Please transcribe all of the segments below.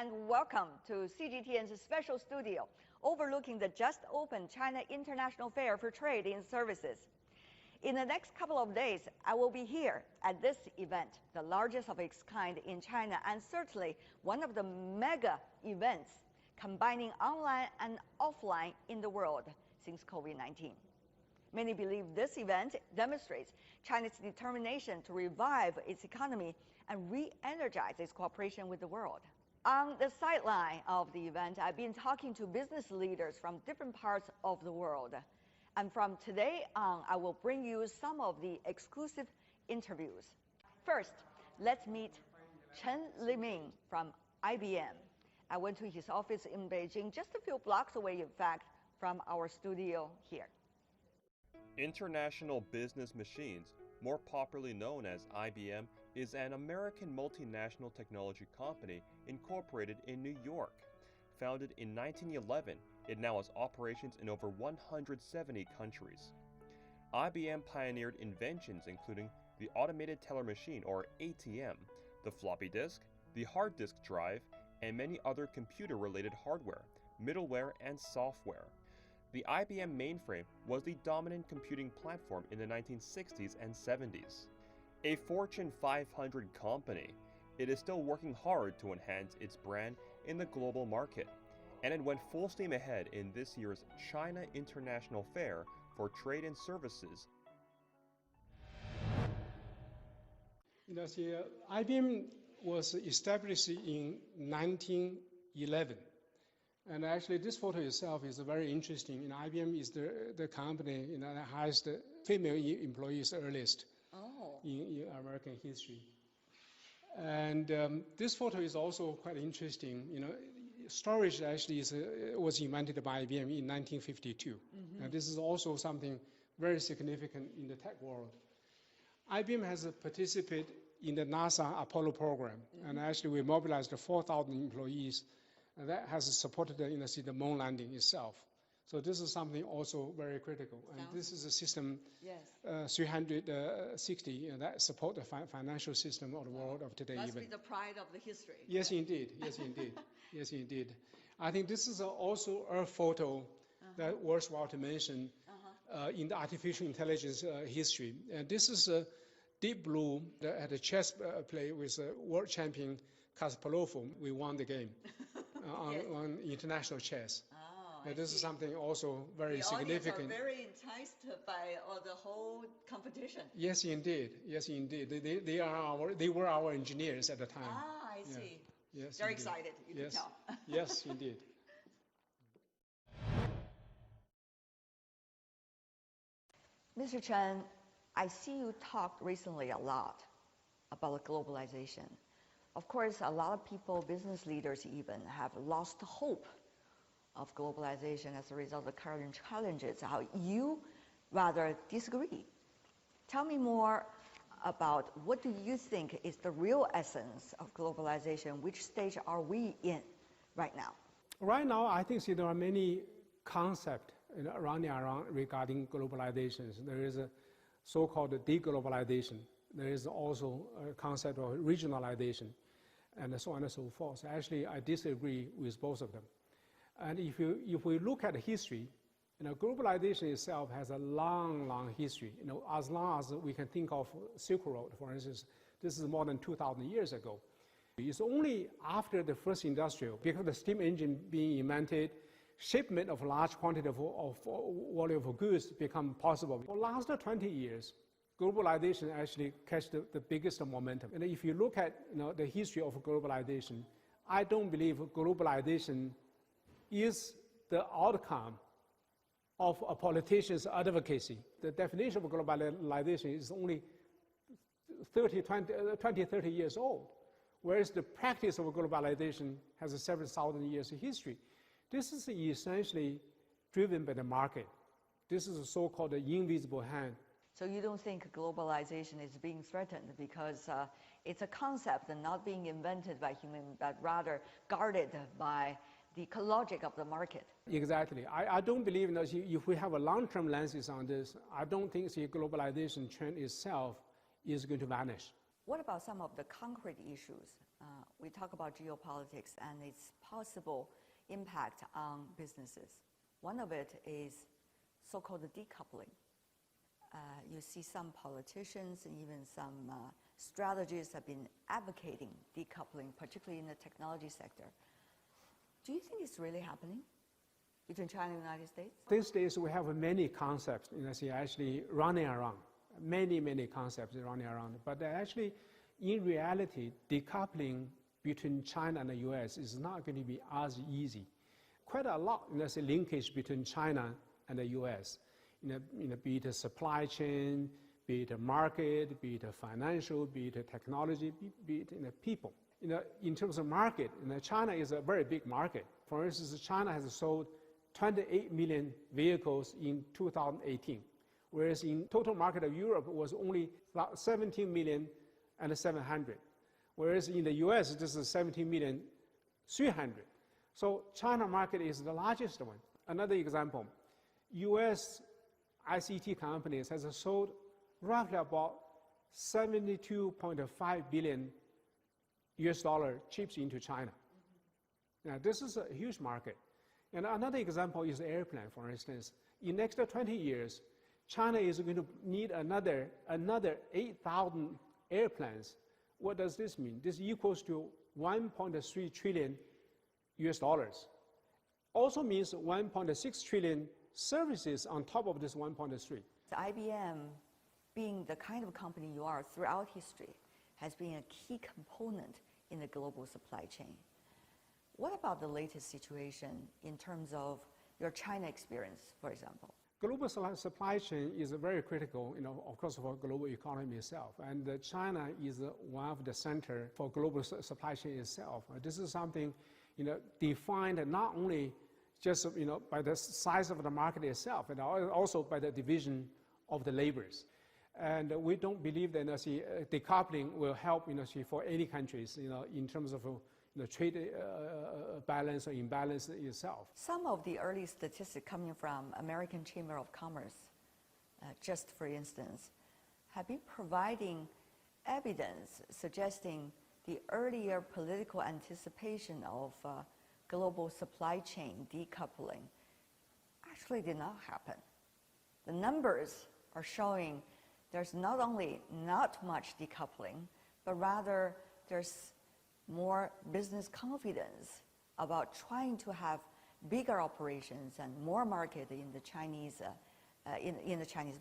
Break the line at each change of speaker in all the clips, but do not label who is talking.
and welcome to CGTN's special studio overlooking the just-opened China International Fair for Trade in Services. In the next couple of days, I will be here at this event, the largest of its kind in China, and certainly one of the mega events combining online and offline in the world since COVID-19. Many believe this event demonstrates China's determination to revive its economy and re-energize its cooperation with the world. On the sideline of the event, I've been talking to business leaders from different parts of the world. And from today on, I will bring you some of the exclusive interviews. First, let's meet Chen Liming from IBM. I went to his office in Beijing, just a few blocks away, in fact, from our studio here.
International Business Machines, more popularly known as IBM, is an American multinational technology company incorporated in New York. Founded in 1911, it now has operations in over 170 countries. IBM pioneered inventions including the automated teller machine, or ATM, the floppy disk, the hard disk drive, and many other computer-related hardware, middleware, and software. The IBM mainframe was the dominant computing platform in the 1960s and 70s. A Fortune 500 company, it is still working hard to enhance its brand in the global market, and it went full steam ahead in this year's China International Fair for Trade and Services.
IBM was established in 1911. And actually, this photo itself is very interesting. IBM is the company that has the female employees earliest in American history. And this photo is also quite interesting. Storage actually was invented by IBM in 1952. Mm-hmm. And this is also something very significant in the tech world. IBM has participated in the NASA Apollo program. Mm-hmm. And actually, we mobilized 4,000 employees. And that has supported the moon landing itself. So this is something also very critical. And this is a system, yes. 360, that support the financial system of the world of today.
Must be the pride of the history.
Yes, indeed. Yes, indeed. Yes, indeed. I think this is also a photo that worthwhile to mention in the artificial intelligence history. And this is Deep Blue at a chess play with world champion Kasparov. We won the game. On international chess. Oh, this is something also very significant.
The audience are very enticed by the whole competition.
Yes, indeed. Yes, indeed. They were our engineers at the time.
Ah, I see.
Yeah. Yes,
very
indeed.
excited. You
yes.
can tell.
Yes, indeed.
Mr. Chen, I see you talked recently a lot about globalization. Of course, a lot of people, business leaders even, have lost hope of globalization as a result of the current challenges. How you rather disagree. Tell me more about what do you think is the real essence of globalization? Which stage are we in right now?
Right now, I think there are many concepts around regarding globalization. There is a so-called deglobalization. There is also a concept of regionalization, and so on and so forth. Actually, I disagree with both of them. And if we look at history, globalization itself has a long history. As long as we can think of Silk Road, for instance, this is more than 2,000 years ago. It's only after the first industrial, because the steam engine being invented, shipment of large quantity of volume of goods become possible. For the last 20 years, globalization actually catch the biggest momentum. And if you look at the history of globalization, I don't believe globalization is the outcome of a politician's advocacy. The definition of globalization is only 30 years old, whereas the practice of globalization has a several thousand years of history. This is essentially driven by the market. This is a so-called invisible hand.
So you don't think globalization is being threatened because it's a concept and not being invented by humans, but rather guarded by the logic of the market?
Exactly. I don't believe that if we have a long-term lenses on this, I don't think the globalization trend itself is going to vanish.
What about some of the concrete issues we talk about geopolitics and its possible impact on businesses. One of it is so-called decoupling. You see some politicians and even some strategists have been advocating decoupling, particularly in the technology sector. Do you think it's really happening between China and the United States?
These days we have many concepts actually running around, many concepts running around. But actually, in reality, decoupling between China and the US is not going to be as easy. Quite a lot linkage between China and the US. Be it a supply chain, be it a market, be it a financial, be it a technology, be it people. In terms of market, China is a very big market. For instance, China has sold 28 million vehicles in 2018, whereas in total market of Europe was only 17 million and 700, whereas in the US this is 17 million 300. So China market is the largest one. Another example, US ICT companies has sold roughly about 72.5 billion US dollar chips into China. Now this is a huge market. And another example is the airplane, for instance. In the next 20 years, China is going to need another 8,000 airplanes. What does this mean? This equals to 1.3 trillion US dollars. Also means 1.6 trillion services on top of this 1.3.
So IBM, being the kind of company you are throughout history, has been a key component in the global supply chain. What about the latest situation in terms of your China experience, for example?
Global supply chain is very critical, of course, for global economy itself. And China is one of the center for global supply chain itself. This is something, defined not only just, by the size of the market itself, and also by the division of the labors. And we don't believe that decoupling will help, for any countries, in terms of trade balance or imbalance itself.
Some of the early statistics coming from American Chamber of Commerce, just for instance, have been providing evidence suggesting the earlier political anticipation of global supply chain decoupling actually did not happen. The numbers are showing there's not only not much decoupling, but rather there's more business confidence about trying to have bigger operations and more market in the Chinese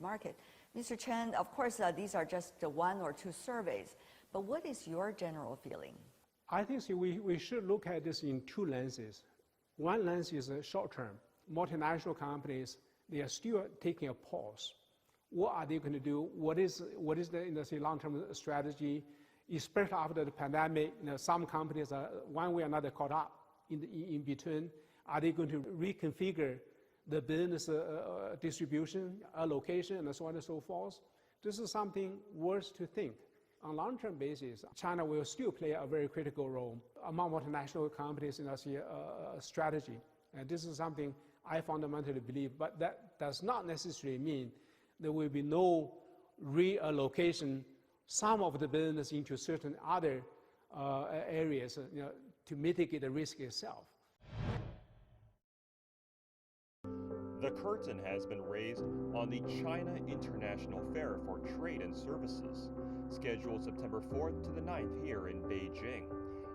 market. Mr. Chen, of course, these are just one or two surveys, but what is your general feeling?
I think we should look at this in two lenses. One lens is short term. Multinational companies, they are still taking a pause. What are they going to do? What is the long-term strategy? Especially after the pandemic, some companies are one way or another caught up in between. Are they going to reconfigure the business distribution, allocation, and so on and so forth? This is something worth to think. On a long-term basis, China will still play a very critical role among multinational companies in strategy. And this is something I fundamentally believe, but that does not necessarily mean there will be no reallocation some of the business into certain other areas to mitigate the risk itself.
The curtain has been raised on the China International Fair for Trade and Services, scheduled September 4th to the 9th here in Beijing.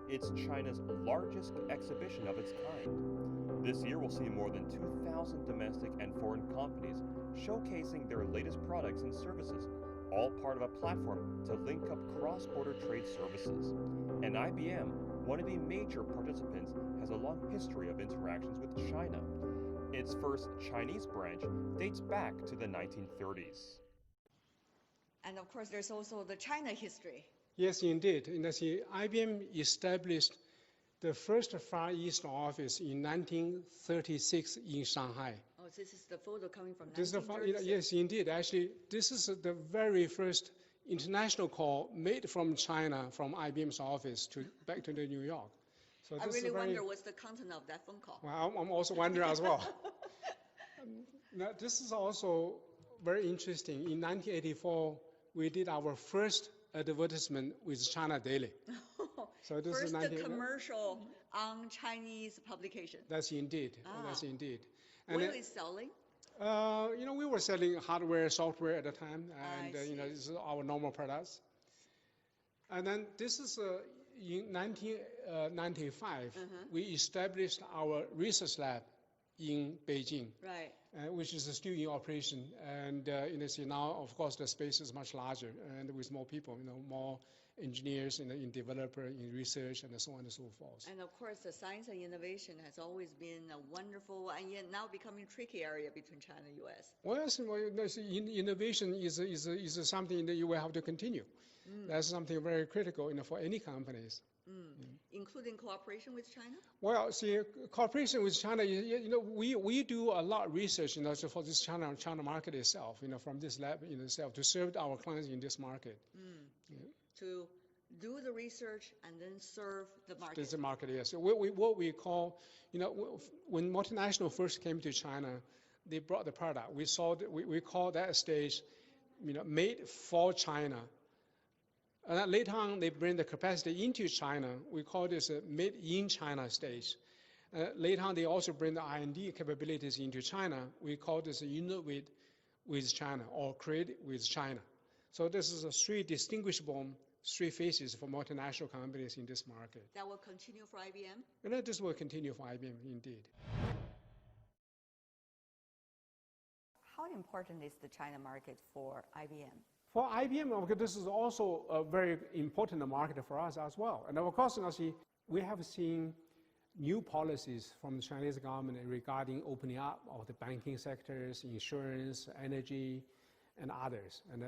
It's China's largest exhibition of its kind. This year will see more than 2,000 domestic and foreign companies showcasing their latest products and services, all part of a platform to link up cross-border trade services. And IBM, one of the major participants, has a long history of interactions with China. Its first Chinese branch dates back to the 1930s.
And of course, there's also the China history.
Yes, indeed. IBM established the first Far East office in 1936 in Shanghai.
Oh, this is the photo coming from 1936?
Yes, indeed. Actually, this is the very first international call made from China, from IBM's office back to New York. So
I really wonder what's the content of that phone call.
Well, I'm also wondering as well. Now, this is also very interesting. In 1984, we did our first advertisement with China Daily. So this
First
is
commercial on Chinese publication.
That's indeed. That's indeed. And
what are we selling?
We were selling hardware, software at the time, and this is our normal products. And then this is in 1995, we established our research lab in Beijing,
right?
Which is still in operation. And now, of course, the space is much larger and with more people, more engineers in developer, in research, and so on and so forth.
And of course, the science and innovation has always been a wonderful and yet now becoming tricky area between China and U.S.
Well, innovation is something that you will have to continue. That's something very critical, for any companies.
Including cooperation with China?
Well, see, cooperation with China, we do a lot of research, for this China market itself, from this lab in itself to serve our clients in this market.
To do the research and then serve the market.
This is the market, yes. So what we call, when multinational first came to China, they brought the product. We call that stage, made for China. And then later on, they bring the capacity into China. We call this a made in China stage. Later on, they also bring the R&D capabilities into China. We call this innovate with China or create with China. So this is three distinguishable phases for multinational companies in this market.
That will continue for IBM?
And this will continue for IBM, indeed.
How important is the China market for IBM?
For IBM, this is also a very important market for us as well. And of course, we have seen new policies from the Chinese government regarding opening up of the banking sectors, insurance, energy, and others. And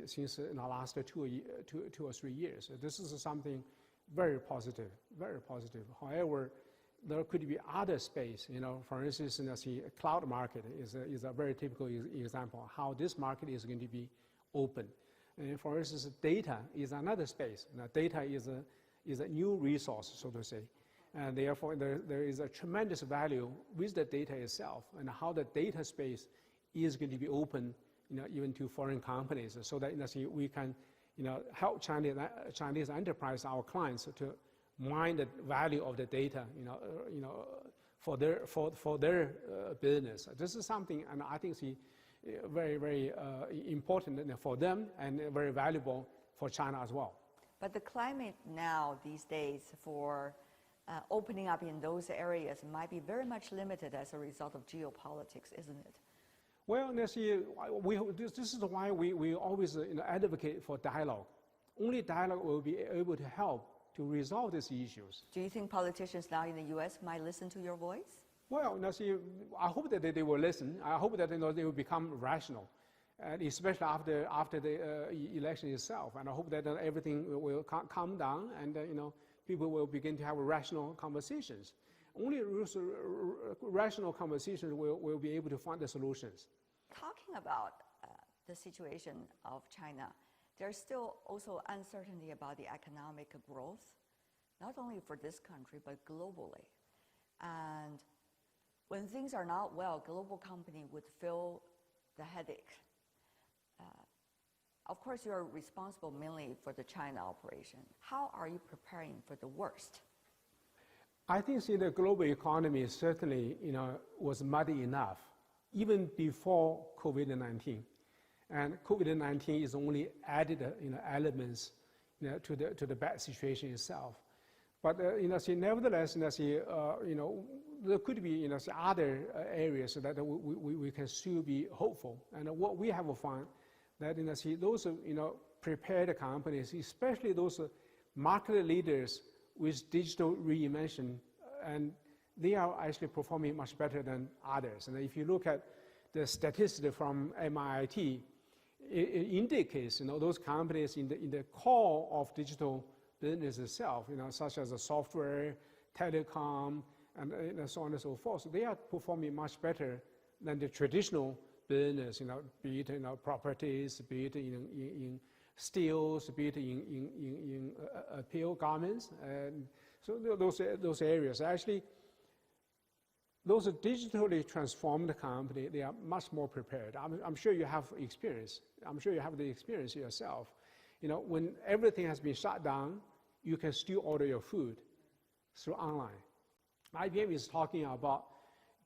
since in the last two or 3 years, this is something very positive, very positive. However, there could be other space. For instance, the cloud market is a very typical example of how this market is going to be open. And for instance, data is another space. Data is a new resource, so to say. And therefore, there is a tremendous value with the data itself and how the data space is going to be open, even to foreign companies, so that we can, help Chinese enterprise, our clients, to mine the value of the data, for their business. This is something, and I think very, very important for them and very valuable for China as well.
But the climate now these days for opening up in those areas might be very much limited as a result of geopolitics, isn't it?
Well, this is why we always advocate for dialogue. Only dialogue will be able to help to resolve these issues.
Do you think politicians now in the U.S. might listen to your voice?
Well, I hope that they will listen. I hope that they will become rational, and especially after the election itself. And I hope that everything will calm down, and people will begin to have rational conversations. Only rational conversations will be able to find the solutions.
Talking about the situation of China, there's still also uncertainty about the economic growth, not only for this country, but globally. And when things are not well, global company would feel the headache. Of course, you're responsible mainly for the China operation. How are you preparing for the worst?
I think the global economy certainly, was muddy enough, even before COVID-19. And COVID-19 is only added, elements, to the bad situation itself. But nevertheless, there could be, other areas that we can still be hopeful. And what we have found that, those, prepared companies, especially those market leaders with digital reinvention, and they are actually performing much better than others. And if you look at the statistics from MIT, it indicates, those companies in the core of digital business itself, such as the software, telecom, and so on and so forth. So they are performing much better than the traditional business, be it properties, be it in steels, be it in apparel garments, and so those areas. Actually, those digitally transformed companies, they are much more prepared. I'm sure you have experience. I'm sure you have the experience yourself. When everything has been shut down, you can still order your food through online. IBM is talking about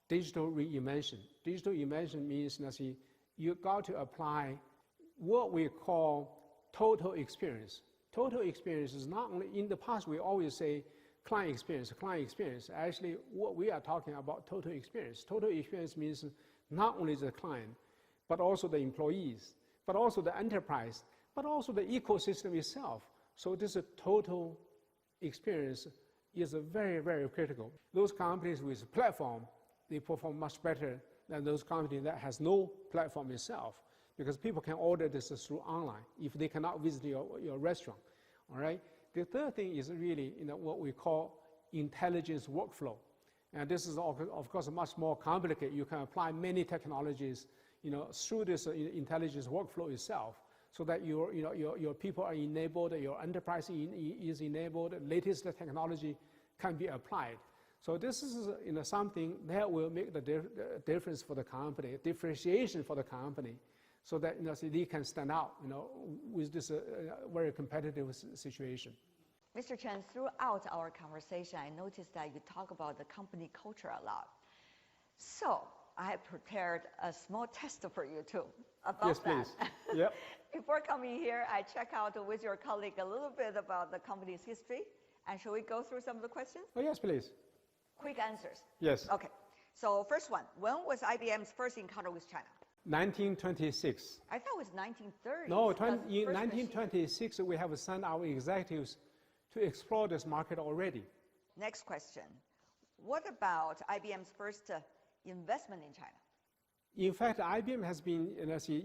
digital reinvention. Digital reinvention means that you got to apply what we call total experience. Total experience is not only, in the past we always say client experience, client experience. Actually, what we are talking about total experience. Total experience means not only the client, but also the employees, but also the enterprise, but also the ecosystem itself. So this total experience is very, very critical. Those companies with platform, they perform much better than those companies that has no platform itself, because people can order this through online if they cannot visit your restaurant, all right? The third thing is really what we call intelligence workflow. And this is, of course, much more complicated. You can apply many technologies through this intelligence workflow itself, so that your people are enabled, your enterprise is enabled, latest technology can be applied. So this is something that will make the difference for the company, differentiation for the company, so that so they can stand out with this very competitive situation.
Mr. Chen, throughout our conversation, I noticed that you talk about the company culture a lot. So I have prepared a small test for you too about
yes, please. Yep.
Before coming here, I check out with your colleague a little bit about the company's history. And shall we go through some of the questions?
Oh, yes, please.
Quick answers.
Yes.
Okay. So first one, when was IBM's first encounter with China?
1926.
I thought it was 1930.
No, in 1926, we have sent our executives to explore this market already.
Next question. What about IBM's first investment in China?
In fact, IBM has been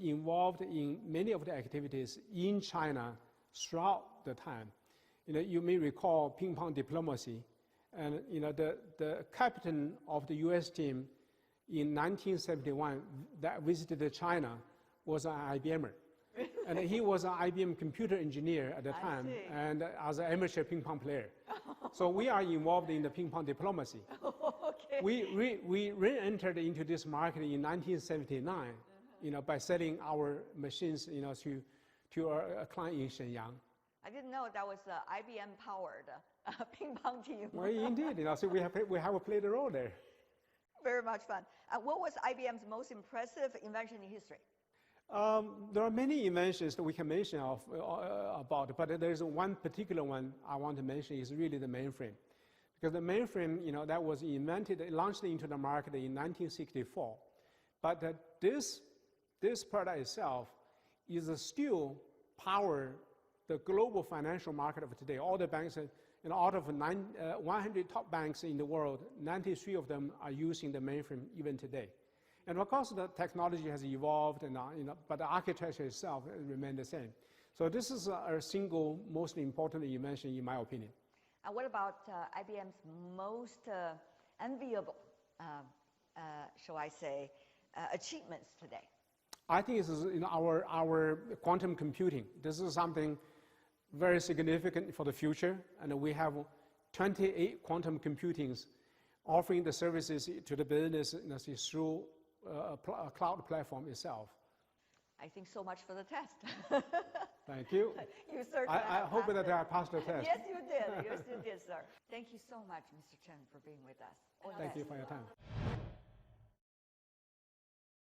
involved in many of the activities in China throughout the time. You may recall ping-pong diplomacy, and the captain of the U.S. team in 1971 that visited China was an IBMer. And he was an IBM computer engineer at the time, and as an amateur ping-pong player. So we are involved in the ping-pong diplomacy.
Okay.
We re-entered into this market in 1979, by selling our machines, to a client in Shenyang.
I didn't know that was an IBM-powered ping-pong team.
Well, indeed, so we have played a role there.
Very much fun. What was IBM's most impressive invention in history?
There are many inventions that we can mention about, but there's one particular one I want to mention is really the mainframe. Because the mainframe, that was launched into the market in 1964. But this product itself is still power the global financial market of today. All the banks, out of 100 top banks in the world, 93 of them are using the mainframe even today. And of course, the technology has evolved, but the architecture itself remained the same. So this is a single most important invention, in my opinion.
And what about IBM's most enviable, shall I say, achievements today?
I think it's our quantum computing. This is something very significant for the future, and we have 28 quantum computings offering the services to the business through a cloud platform itself.
I think so much for the test.
Thank you.
You certainly
I hope that I passed the test.
Yes, you did. Yes, you did, sir. Thank you so much, Mr. Chen, for being with us.
Thank you for your time.